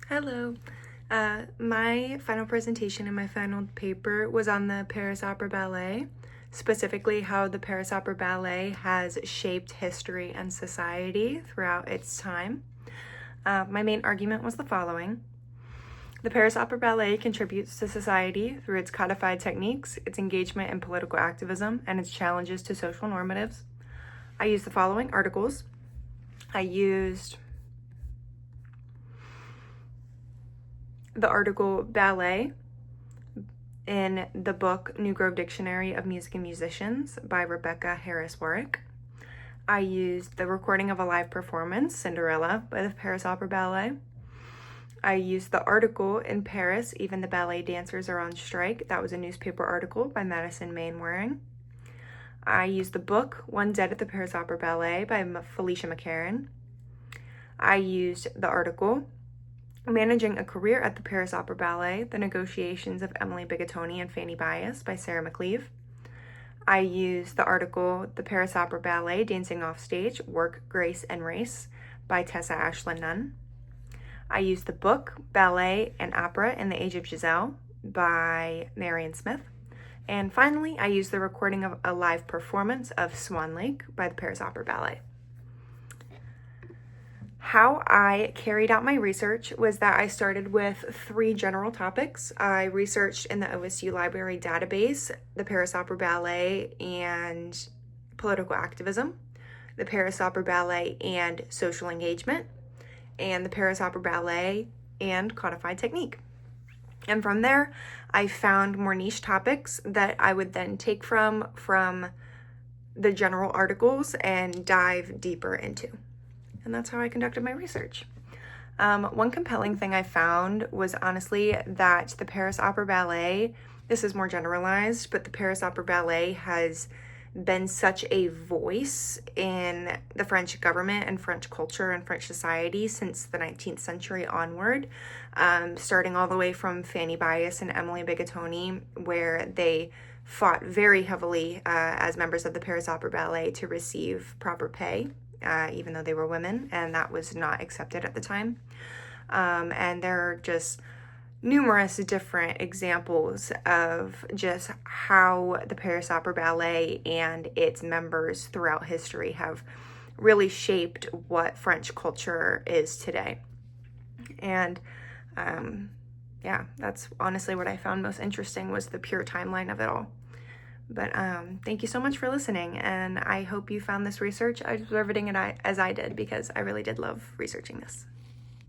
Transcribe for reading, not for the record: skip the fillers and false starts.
Hello. My final presentation in my final paper was on the Paris Opera Ballet, specifically how the Paris Opera Ballet has shaped history and society throughout its time. My main argument was the following. The Paris Opera Ballet contributes to society through its codified techniques, its engagement in political activism, and its challenges to social normatives. I used the following articles. I used the article Ballet in the book New Grove Dictionary of Music and Musicians by Rebecca Harris Warwick. I used the recording of a live performance, Cinderella, by the Paris Opera Ballet. I used the article In Paris, Even the Ballet Dancers Are on Strike. That was a newspaper article by Madison Mainwaring. I used the book One Dead at the Paris Opera Ballet by Felicia McCarran. I used the article Managing a Career at the Paris Opera Ballet, The Negotiations of Emily Bigatoni and Fanny Bias by Sarah McLeave. I used the article The Paris Opera Ballet, Dancing Off Stage, Work, Grace, and Race by Tessa Ashland Nunn. I used the book Ballet and Opera in the Age of Giselle by Marian Smith. And finally, I used the recording of a live performance of Swan Lake by the Paris Opera Ballet. How I carried out my research was that I started with 3 general topics. I researched in the OSU Library database, the Paris Opera Ballet and political activism, the Paris Opera Ballet and social engagement, and the Paris Opera Ballet and codified technique. And from there, I found more niche topics that I would then take from the general articles and dive deeper into. And that's how I conducted my research. One compelling thing I found was honestly that the Paris Opera Ballet, this is more generalized, but the Paris Opera Ballet has been such a voice in the French government and French culture and French society since the 19th century onward, starting all the way from Fanny Bias and Emily Bigatoni, where they fought very heavily as members of the Paris Opera Ballet to receive proper pay. Even though they were women, and that was not accepted at the time. And there are just numerous different examples of just how the Paris Opera Ballet and its members throughout history have really shaped what French culture is today. And yeah, that's honestly what I found most interesting, was the pure timeline of it all. But thank you so much for listening, and I hope you found this research as riveting as I did, because I really did love researching this.